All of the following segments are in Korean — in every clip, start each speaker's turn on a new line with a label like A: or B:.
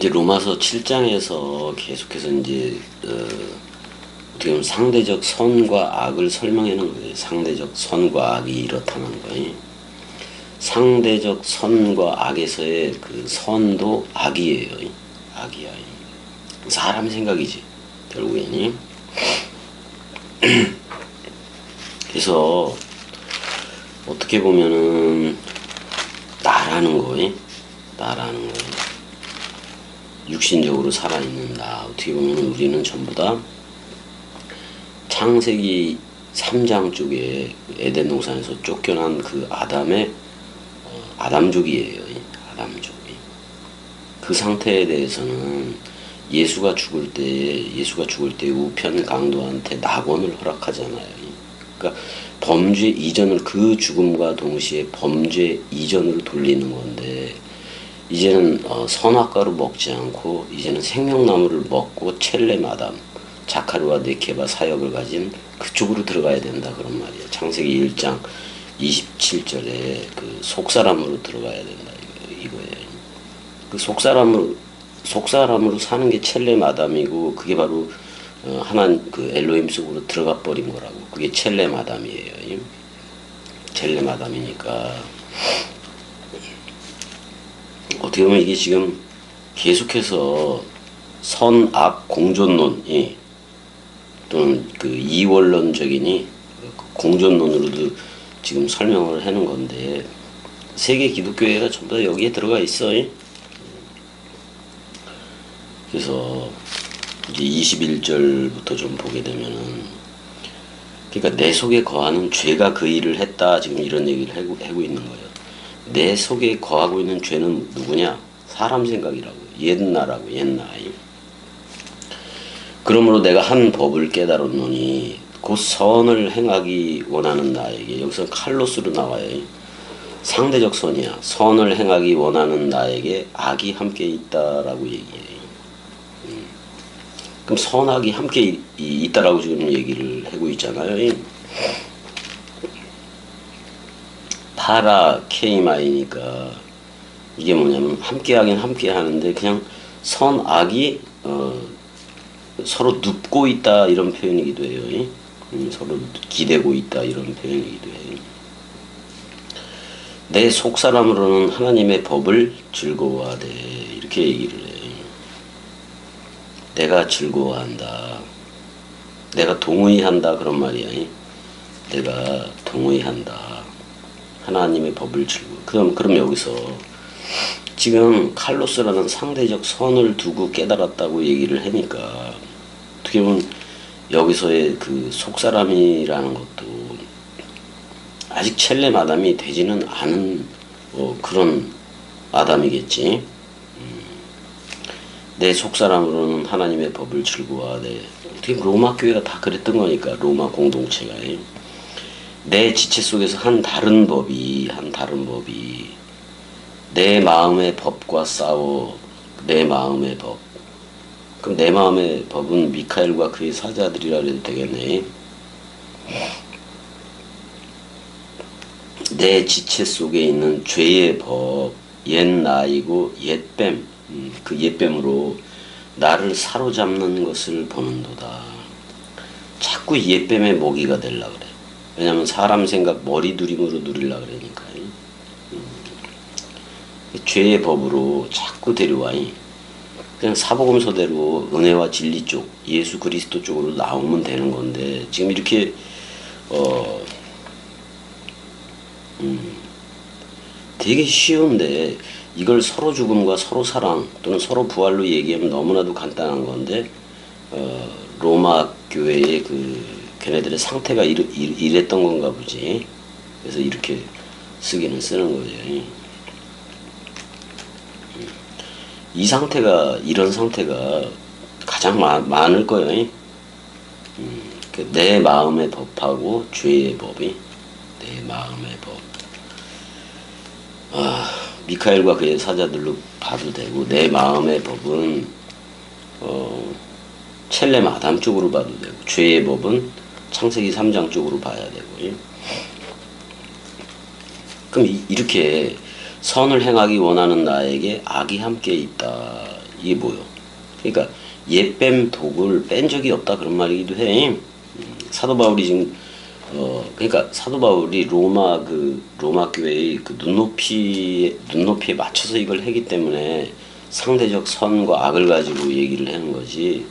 A: 이제 로마서 7장에서 계속해서 이제 어떻게 보면 상대적 선과 악을 설명해 놓은 거예요. 상대적 선과 악이 이렇다는 거예요. 상대적 선과 악에서의 그 선도 악이에요. 악이야. 사람 생각이지 결국에는. 그래서 어떻게 보면은 나라는 거예요. 육신적으로 살아있는 나. 어떻게 보면 우리는 전부 다 창세기 3장 쪽에 에덴 동산에서 쫓겨난 그 아담의 아담족이에요. 아담족이. 그 상태에 대해서는 예수가 죽을 때 우편 강도한테 낙원을 허락하잖아요. 그러니까 범죄 이전을, 그 죽음과 동시에 범죄 이전으로 돌리는 건데, 이제는 선악과로 먹지 않고 이제는 생명나무를 먹고 첼렘 아담, 자카르와 네케바 사역을 가진 그쪽으로 들어가야 된다 그런 말이에요. 창세기 1장 27절에 그 속사람으로 들어가야 된다 이거예요. 그 속사람으로 사는 게 첼렘 아담이고, 그게 바로 하나님 그 엘로힘 속으로 들어가 버린 거라고. 그게 첼렘 아담이에요. 첼렘 아담이니까 어떻게 보면 이게 지금 계속해서 선악 공존론이, 또는 그 이원론적이니 공존론으로도 지금 설명을 해놓은 건데, 세계 기독교회가 전부 다 여기에 들어가 있어요. 그래서 이제 21절부터 좀 보게 되면은, 그러니까 내 속에 거하는 죄가 그 일을 했다, 지금 이런 얘기를 하고 있는 거예요. 내 속에 거하고 있는 죄는 누구냐? 사람 생각이라고. 옛나라고. 옛나이. 그러므로 내가 한 법을 깨달았노니 곧 선을 행하기 원하는 나에게, 여기서 칼로스로 나와요. 상대적 선이야. 선을 행하기 원하는 나에게 악이 함께 있다라고 얘기해요. 그럼 선악이 함께 있다라고 지금 얘기를 하고 있잖아요. 파라 케이마이니까 이게 뭐냐면 함께하긴 함께 하는데, 그냥 선악이 서로 눕고 있다 이런 표현이기도 해요. 서로 기대고 있다 이런 표현이기도 해요. 내 속사람으로는 하나님의 법을 즐거워하되, 이렇게 얘기를 해요. 내가 즐거워한다. 내가 동의한다 그런 말이야. 내가 동의한다. 하나님의 법을 즐거워. 그럼 여기서 지금 칼로스라는 상대적 선을 두고 깨달았다고 얘기를 하니까, 어떻게 보면 여기서의 그 속사람이라는 것도 아직 첼렘 아담이 되지는 않은 그런 아담이겠지. 내 속사람으로는 하나님의 법을 즐거워하되, 어떻게 로마 교회가 다 그랬던 거니까, 로마 공동체가. 내 지체 속에서 한 다른 법이 내 마음의 법과 싸워. 내 마음의 법. 그럼 내 마음의 법은 미카엘과 그의 사자들이라 해도 되겠네. 내 지체 속에 있는 죄의 법, 옛 나이고 옛뱀, 그 옛뱀으로 나를 사로잡는 것을 보는도다. 자꾸 옛뱀의 모기가 되려고 그래. 왜냐면 사람 생각 머리두림으로 누리려고 그러니까. 죄의 법으로 자꾸 데려와. 그냥 사복음서대로 은혜와 진리 쪽, 예수 그리스도 쪽으로 나오면 되는 건데, 지금 이렇게 되게 쉬운데, 이걸 서로 죽음과 서로 사랑 또는 서로 부활로 얘기하면 너무나도 간단한 건데, 로마 교회의 걔네들의 상태가 이랬던 건가 보지. 그래서 이렇게 쓰기는 쓰는 거죠. 이런 상태가 가장 많을 거예요. 내 마음의 법하고 죄의 법이, 내 마음의 법. 미카엘과 그의 사자들로 봐도 되고, 내 마음의 법은 첼렘 아담 쪽으로 봐도 되고, 죄의 법은 창세기 3장 쪽으로 봐야 되고. 그럼 이렇게 선을 행하기 원하는 나에게 악이 함께 있다. 이게 뭐요? 그러니까 옛뱀 독을 뺀 적이 없다 그런 말이기도 해. 사도 바울이 지금 그러니까 사도 바울이 로마 교회의 그 눈높이에 맞춰서 이걸 했기 때문에 상대적 선과 악을 가지고 얘기를 하는 거지.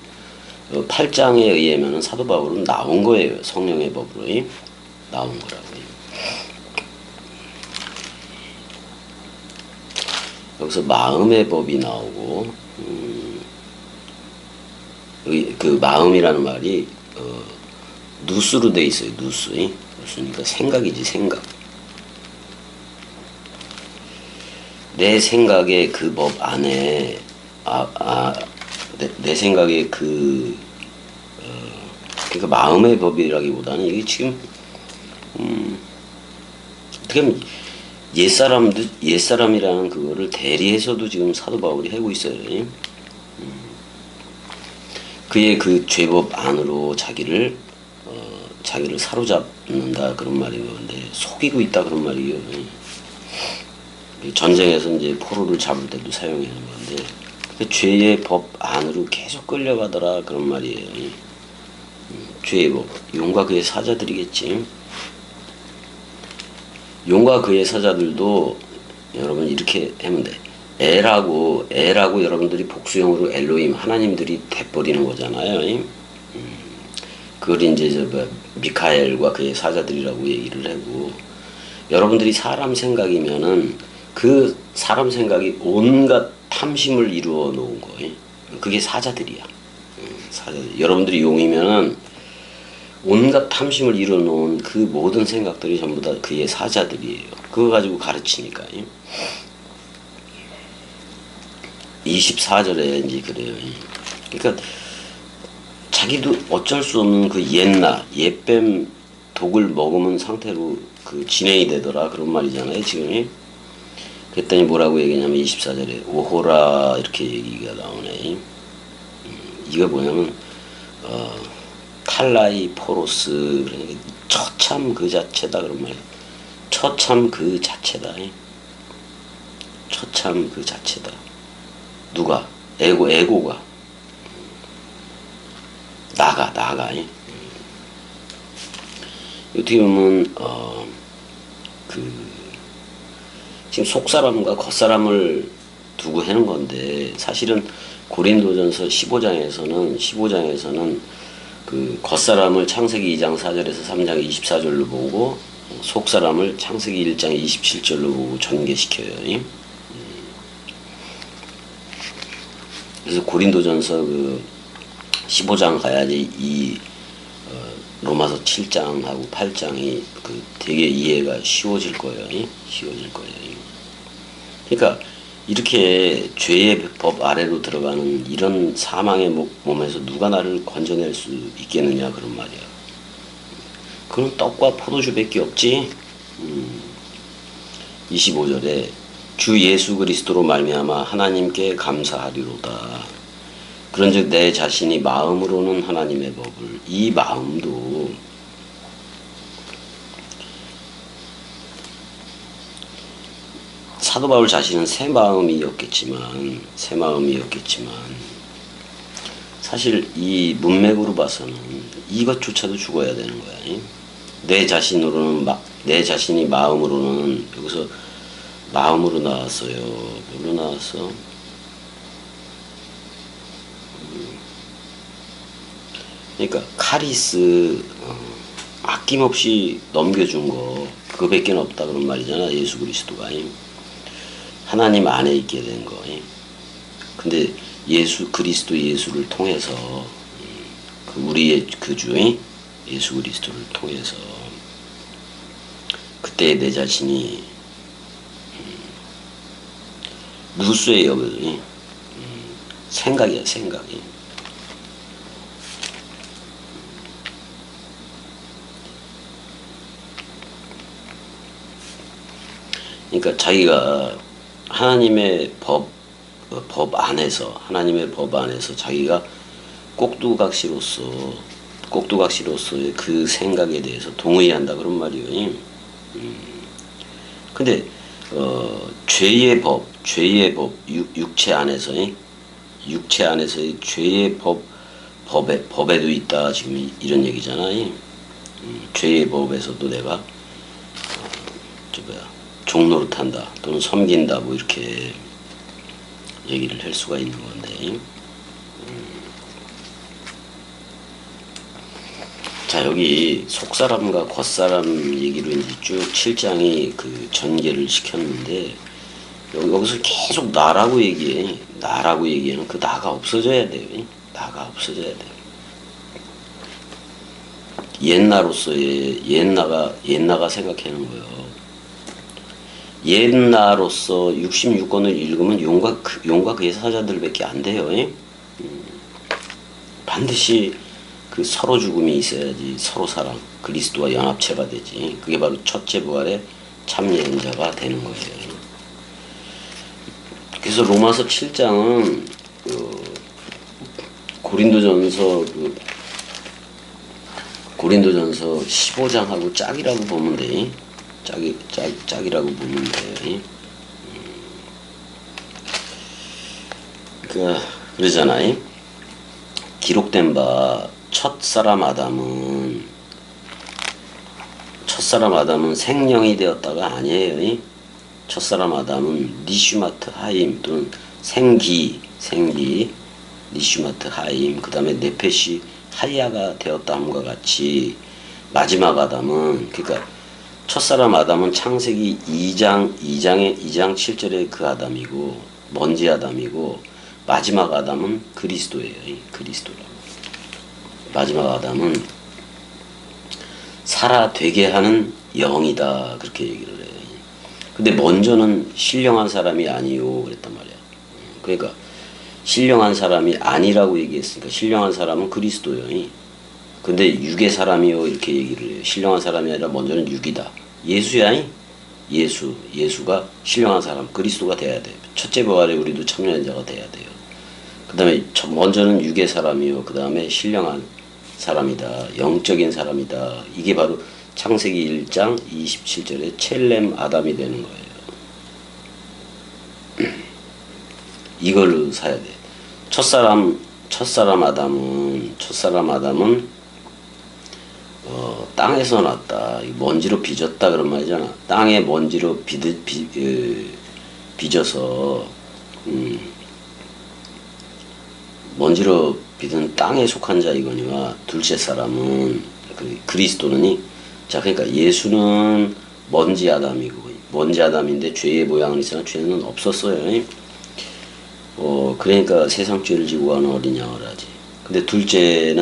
A: 8장에 의하면은 사도 바울은 나온 거예요. 성령의 법으로 나온 거라고요. 여기서 마음의 법이 나오고 그 마음이라는 말이 누스로 돼 있어요. 누스니까 생각이지, 생각. 내 생각의 그 법 안에 내 생각의 그러니까 마음의 법이라기보다는 이게 지금 어떻게 하면 옛사람이라는 그거를 대리해서도 지금 사도 바울이 하고 있어요. 그의 그 죄법 안으로 자기를 사로잡는다 그런 말이에요. 근데 속이고 있다 그런 말이에요. 전쟁에서 이제 포로를 잡을 때도 사용하는 건데 그 죄의 법 안으로 계속 끌려가더라 그런 말이에요. 죄의 법, 용과 그의 사자들이겠지. 용과 그의 사자들도 여러분 이렇게 하면 돼. 엘하고 여러분들이 복수형으로 엘로힘 하나님들이 돼버리는 거잖아요. 그걸 이제 미카엘과 그의 사자들이라고 얘기를 하고, 여러분들이 사람 생각이면은 그 사람 생각이 온갖 탐심을 이루어 놓은 거예요. 그게 사자들이야. 사자들. 여러분들이 용이면은 온갖 탐심을 이루어 놓은 그 모든 생각들이 전부 다 그의 사자들이에요. 그거 가지고 가르치니까. 24절에 이제 그래요. 그러니까 자기도 어쩔 수 없는 그 옛뱀 독을 먹으면 상태로 그 진행이 되더라 그런 말이잖아요 지금. 그랬더니 뭐라고 얘기냐면 24절에 오호라 이렇게 얘기가 나오네. 이거 뭐냐면 탈라이 포로스, 그러니까 처참 그 자체다 그런 말이야. 처참 그 자체다. 처참 그 자체다. 누가? 에고가. 나가. 어떻게 보면 지금 속사람과 겉사람을 두고 하는 건데, 사실은 고린도전서 15장에서는 그 겉사람을 창세기 2장 4절에서 3장 24절로 보고 속사람을 창세기 1장 27절로 보고 전개시켜요. 그래서 고린도전서 그 15장 가야지 이 로마서 7장하고 8장이 그 되게 이해가 쉬워질 거예요. 그러니까 이렇게 죄의 법 아래로 들어가는 이런 사망의 몸에서 누가 나를 건져낼 수 있겠느냐 그런 말이야. 그건 떡과 포도주밖에 없지. 25절에 주 예수 그리스도로 말미암아 하나님께 감사하리로다. 그런즉 내 자신이 마음으로는 하나님의 법을, 이 마음도 사도 바울 자신은 새 마음이었겠지만 사실 이 문맥으로 봐서는 이것조차도 죽어야 되는 거야. 내 자신이 마음으로는, 여기서 마음으로 나왔어요. 뭘로 나왔어? 그러니까 카리스 아낌없이 넘겨준 거 그거밖에 없다 그런 말이잖아. 예수 그리스도가 하나님 안에 있게 된 거. 근데 예수를 통해서 그 우리의 그 주 예수 그리스도를 통해서 그때 내 자신이 누수의 여기 생각이야. 그러니까 자기가 하나님의 법 안에서 자기가 꼭두각시로서의 그 생각에 대해서 동의한다 그런 말이에요. 근데 죄의 법 육체 안에서 육체 안에서의 죄의 법에도 있다. 지금 이런 얘기잖아요. 죄의 법에서도 내가 종노릇한다 또는 섬긴다 뭐 이렇게 얘기를 할 수가 있는 건데. 자, 여기 속사람과 겉사람 얘기로 이제 쭉 7장이 그 전개를 시켰는데, 여기서 계속 나라고 얘기해. 나라고 얘기하는 그 나가 없어져야 돼요. 나가 없어져야 돼요. 옛나로서의 옛나가 생각하는 거예요. 옛나로서 66권을 읽으면 용과 그의 사자들밖에 안 돼요. 반드시 그 서로 죽음이 있어야지 서로 사랑, 그리스도와 연합체가 되지. 그게 바로 첫째 부활의 참여자가 되는 거예요. 그래서 로마서 7장은 고린도전서 15장하고 짝이라고 보면 돼. 짝이라고 보면 돼. 그러잖아요. 기록된 바 첫사람 아담은 생령이 되었다가 아니에요. 첫사람 아담은 니슈마트 하임 또는 생기 니슈마트 하임, 그 다음에 네페시 하야가 되었다함과 같이 마지막 아담은, 그러니까 첫사람 아담은 창세기 2장 7절의 그 아담이고 먼지 아담이고, 마지막 아담은 그리스도예요. 그리스도라고. 마지막 아담은 살아 되게 하는 영이다, 그렇게 얘기를 해요. 근데 먼저는 신령한 사람이 아니요 그랬단 말이야. 그러니까 신령한 사람이 아니라고 얘기했으니까 신령한 사람은 그리스도요. 근데 육의 사람이요 이렇게 얘기를 해요. 신령한 사람이 아니라 먼저는 육이다. 예수야. 예수가 신령한 사람, 그리스도가 돼야 돼요. 첫째 부활에 우리도 참여한 자가 돼야 돼요. 그 다음에 먼저는 육의 사람이요, 그 다음에 신령한 사람이다, 영적인 사람이다. 이게 바로 창세기 1장 27절에 첼렘 아담이 되는 거예요. 이걸 사야 돼. 첫사람 아담은 땅에서 났다. 먼지로 빚었다 그런 말이잖아. 땅에 먼지로 빚어서 먼지로 빚은 땅에 속한 자 이거니와, 둘째 사람은 그리스도는 자, 그러니까 예수는 먼지 아담인데 죄의 모양은 있으나 죄는 없었어요. 그러니까 세상 죄를 지고 가는 어린 양을 하지. 근데 둘째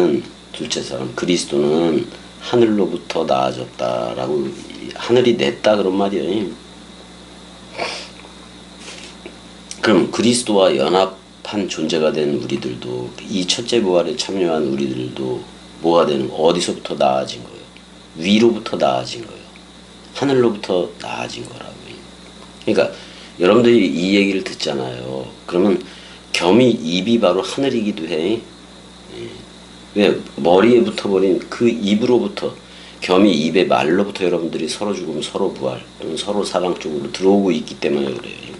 A: 사람 그리스도는 하늘로부터 나아졌다라고, 하늘이 냈다 그런 말이에요. 그럼 그리스도와 연합한 존재가 된 우리들도, 이 첫째 부활에 참여한 우리들도 뭐가 되는 거? 어디서부터 나아진 거예요? 위로부터 나아진 거예요. 하늘로부터 나아진 거라고요. 그러니까 여러분들이 이 얘기를 듣잖아요. 그러면 겸이 입이 바로 하늘이기도 해. 왜? 머리에 붙어버린 그 입으로부터, 겸이 입의 말로부터 여러분들이 서로 죽음, 서로 부활, 또는 서로 사랑 쪽으로 들어오고 있기 때문에 그래요.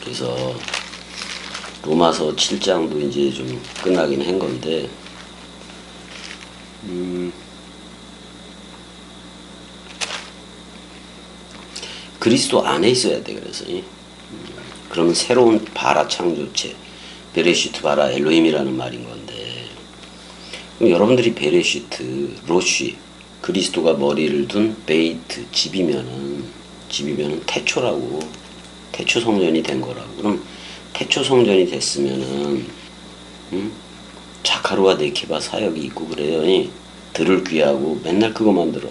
A: 그래서 로마서 7장도 이제 좀 끝나긴 한 건데, 그리스도 안에 있어야 돼. 그래서 그러면 새로운 바라 창조체, 베레시트 바라 엘로힘이라는 말인 건데, 그럼 여러분들이 베레시트, 로쉬, 그리스도가 머리를 둔 베이트, 집이면은 태초라고, 태초 성전이 된 거라고. 그럼 태초 성전이 됐으면은 자카루와 네케바 사역이 있고 그래요. 들을 귀하고 맨날 그것만 들어.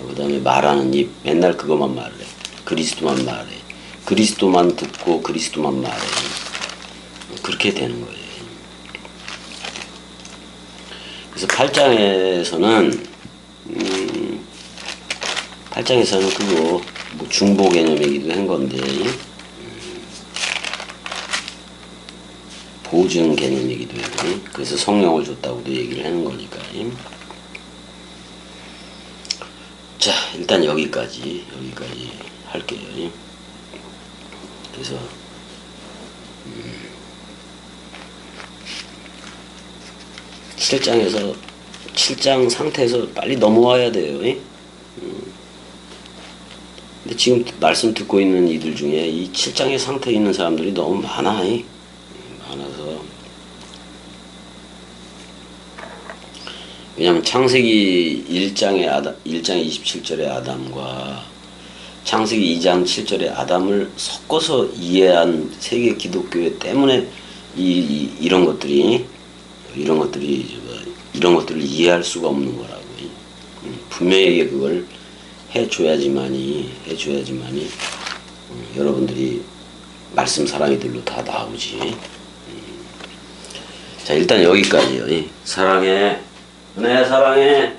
A: 그 다음에 말하는 입 맨날 그것만 말해. 그리스도만 말해. 그리스도만 듣고 그리스도만 말해. 그렇게 되는 거예요. 그래서 8장에서는 그거 뭐 중보 개념이기도 한 건데, 보증 개념이기도 하고, 그래서 성령을 줬다고도 얘기를 하는 거니까. 자, 일단 여기까지 할게요. 예. 그래서 7장 상태에서 빨리 넘어와야 돼요. 예? 근데 지금 말씀 듣고 있는 이들 중에 이 7장의 상태에 있는 사람들이 너무 많아. 예? 많아서. 왜냐하면 창세기 1장 27절의 아담과 창세기 2장 7절의 아담을 섞어서 이해한 세계 기독교 때문에 이런 것들을 이해할 수가 없는 거라고. 분명히 그걸 해줘야지만이 여러분들이 말씀 사랑이들로 다 나오지. 자, 일단 여기까지요. 사랑해. 은혜야, 사랑해.